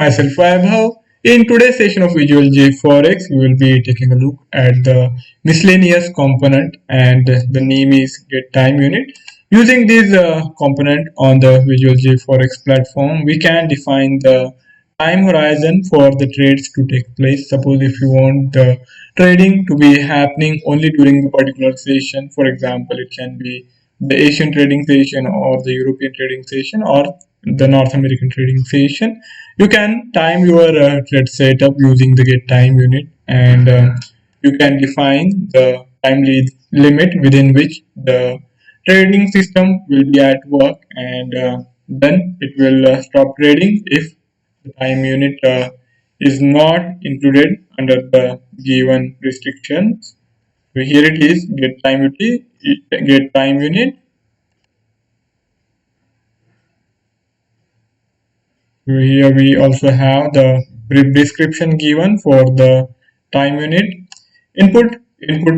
Myself Vaibhav. In today's session of Visual JForex, we will be taking a look at the miscellaneous component, and the name is Get Time Unit. Using this component on the Visual JForex platform, we can define the time horizon for the trades to take place. Suppose if you want the trading to be happening only during the particular session, for example, it can be the Asian trading session or the European trading session or the North American trading session. You can time your trade setup using the Get Time Unit, and you can define the time limit within which the trading system will be at work, and then it will stop trading if the time unit is not included under the given restrictions. So here it is, get time unit. Here we also have the brief description given for the time unit. Input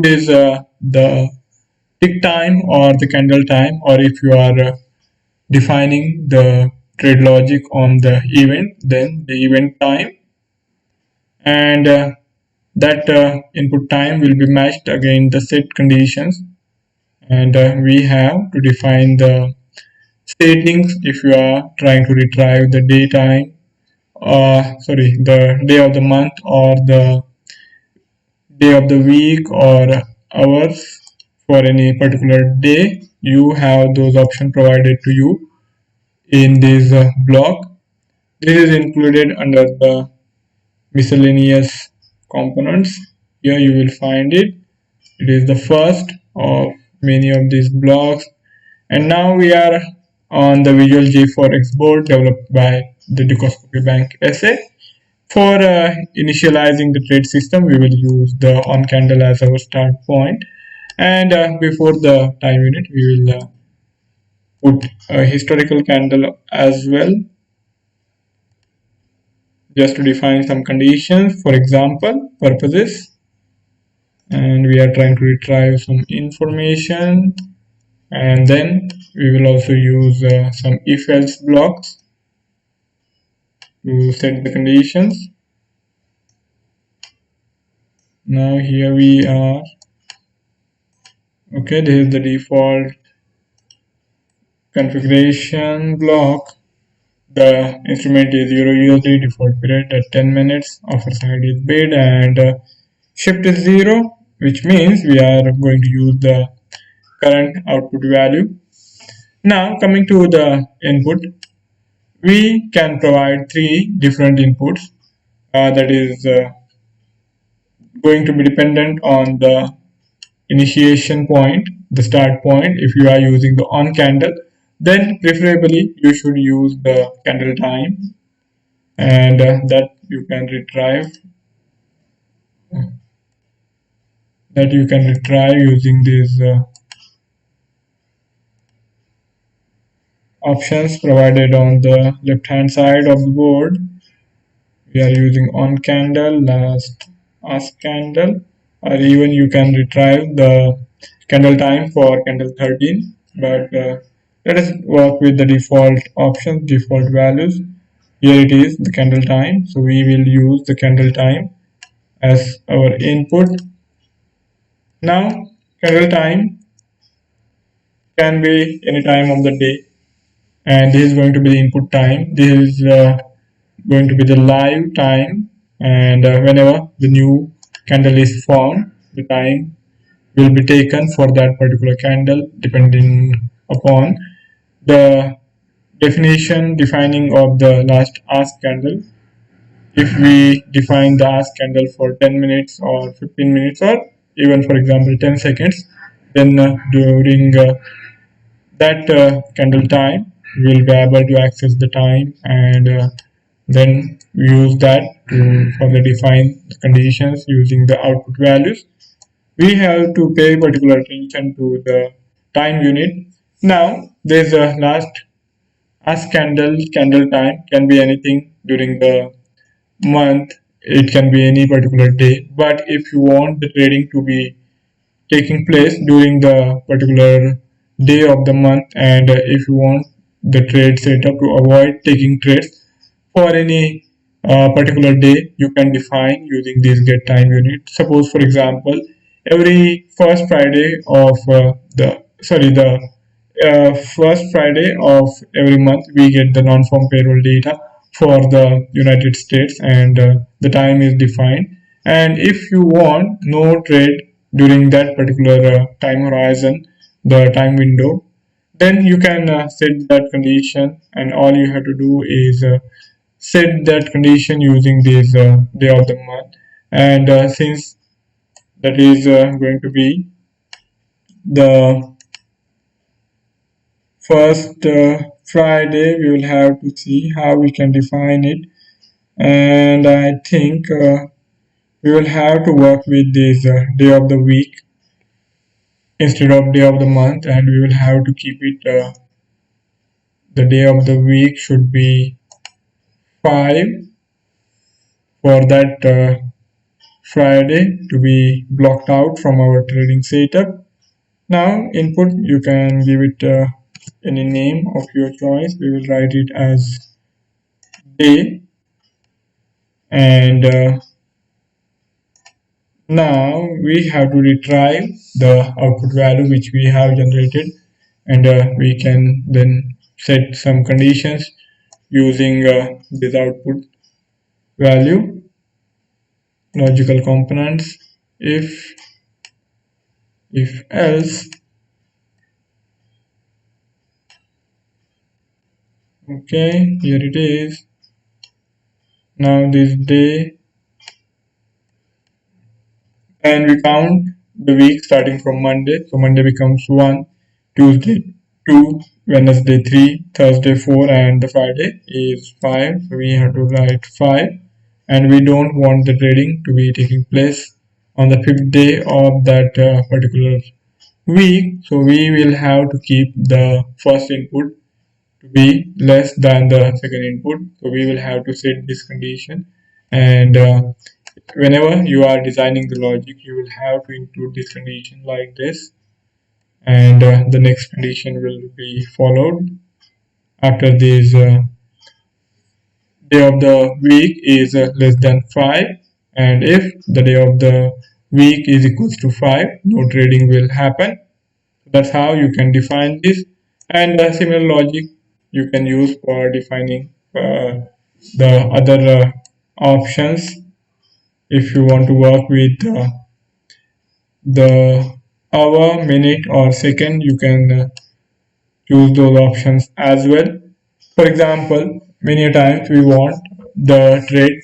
is the tick time or the candle time, or if you are defining the trade logic on the event, then the event time, and that input time will be matched against the set conditions, and we have to define the settings if you are trying to retrieve the daytime, the day of the month or the day of the week or hours for any particular day. You have those options provided to you in this block. This is included under the miscellaneous components. Here you will find it. It is the first of many of these blocks. And now we are on the Visual JForex board developed by the Dukascopy Bank SA. For initializing the trade system, we will use the on candle as our start point. And before the time unit, we will put a historical candle as well, just to define some conditions for example purposes. And we are trying to retrieve some information, and then we will also use some if-else blocks to set the conditions. Now here we are. Okay, this is the default configuration block. The instrument is EURUSD, default period at 10 minutes, offer side is bid, and shift is 0, which means we are going to use the current output value. Now coming to the input, we can provide 3 different inputs that is going to be dependent on the initiation point, the start point. If you are using the on candle, then preferably you should use the candle time, and that you can retrieve using these options provided on the left hand side of the board. We are using on candle, last ask candle, or even you can retrieve the candle time for candle 13, but let us work with the default options, default values. Here it is, the candle time, so we will use the candle time as our input. Now candle time can be any time of the day, and this is going to be the input time. This is going to be the live time, and whenever the new candle is formed, the time will be taken for that particular candle depending upon the defining of the last ask candle. If we define the ask candle for 10 minutes or 15 minutes or even for example 10 seconds, then during that candle time we will be able to access the time, and then we use that to further define the conditions using the output values. We have to pay particular attention to the time unit. Now there's a last ask candle time can be anything during the month, it can be any particular day, but if you want the trading to be taking place during the particular day of the month, and if you want the trade setup to avoid taking trades for any particular day you can define using this get time unit. Suppose for example, every first Friday of the first Friday of every month we get the non-farm payroll data for the United States, and the time is defined. And if you want no trade during that particular time horizon, the time window, then you can set that condition, and all you have to do is set that condition using this day of the month. And since that is going to be the first Friday, we will have to see how we can define it. And I think we will have to work with this day of the week instead of day of the month, and we will have to keep it the day of the week should be 5 for that Friday to be blocked out from our trading setup. Now input, you can give it any name of your choice. We will write it as day, and now we have to retrieve the output value which we have generated, and we can then set some conditions using this output value, logical components, if else. Okay, here it is. Now this day, and we count the week starting from Monday. So Monday becomes 1, Tuesday 2, Wednesday 3, Thursday 4, and the Friday is 5. So we have to write 5, and we don't want the trading to be taking place on the 5th day of that particular week. So we will have to keep the first input to be less than the second input. So we will have to set this condition, and whenever you are designing the logic, you will have to include this condition like this, and the next condition will be followed after this day of the week is less than 5, and if the day of the week is equals to 5, no trading will happen. That's how you can define this, and similar logic you can use for defining the other options. If you want to work with the hour, minute, or second, you can choose those options as well. For example, many times we want the trade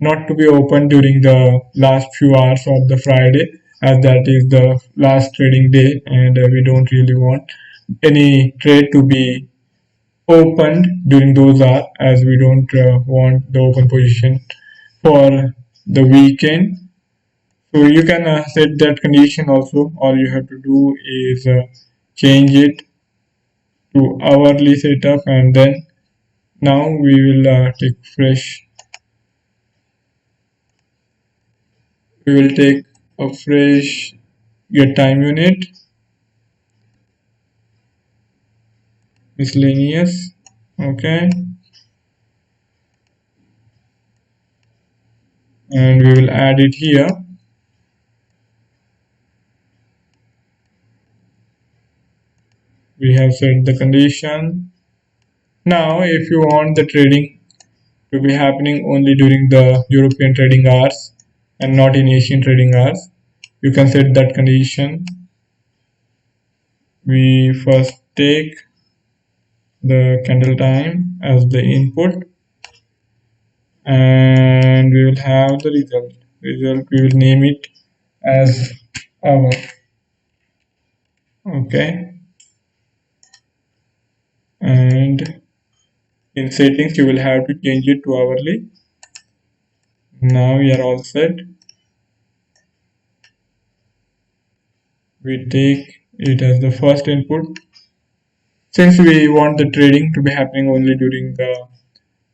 not to be open during the last few hours of the Friday, as that is the last trading day, and we don't really want any trade to be opened during those hours, as we don't want the open position for the weekend. So you can set that condition also. All you have to do is change it to hourly setup, and then now we will take fresh. We will take a fresh get time unit, miscellaneous. Okay, and we will add it here. We have set the condition. Now if you want the trading to be happening only during the European trading hours and not in Asian trading hours, you can set that condition. We first take the candle time as the input, and we will have the result. We will name it as hour. Okay, and in settings you will have to change it to hourly. Now we are all set. We take it as the first input. Since we want the trading to be happening only during the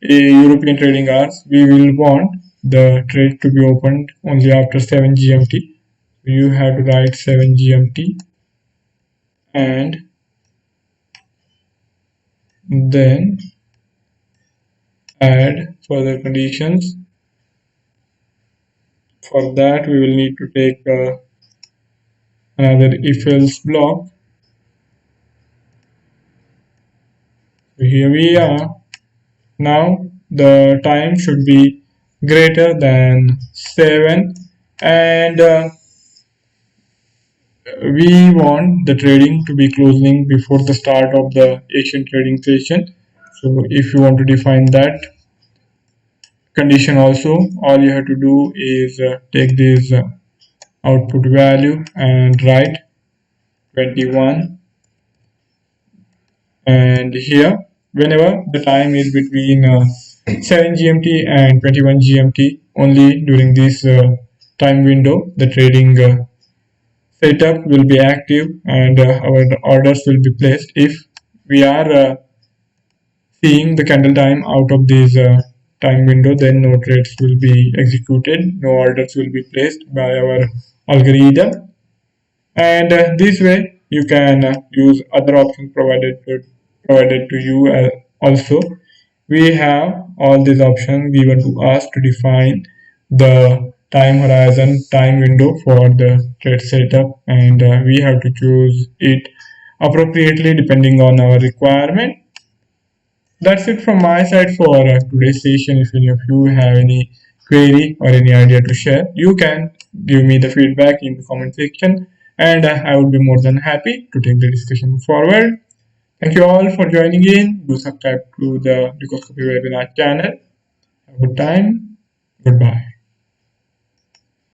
European trading hours, we will want the trade to be opened only after 7 GMT. You have to write 7 GMT, and then add further conditions. For that, we will need to take another if-else block. So here we are. Now the time should be greater than 7, and we want the trading to be closing before the start of the Asian trading session. So if you want to define that condition also, all you have to do is take this output value and write 21, and here whenever the time is between 7 GMT and 21 GMT, only during this time window the trading setup will be active, and our orders will be placed. If we are seeing the candle time out of this time window, then no trades will be executed, no orders will be placed by our algorithm. And this way you can use other options provided to you also. We have all these options given to us to define the time horizon, time window for the trade setup, and we have to choose it appropriately depending on our requirement. That's it from my side for today's session. If any of you have any query or any idea to share, you can give me the feedback in the comment section, and I would be more than happy to take the discussion forward. Thank you all for joining in. Do subscribe to the Dukascopy webinar channel. Have a good time. Goodbye.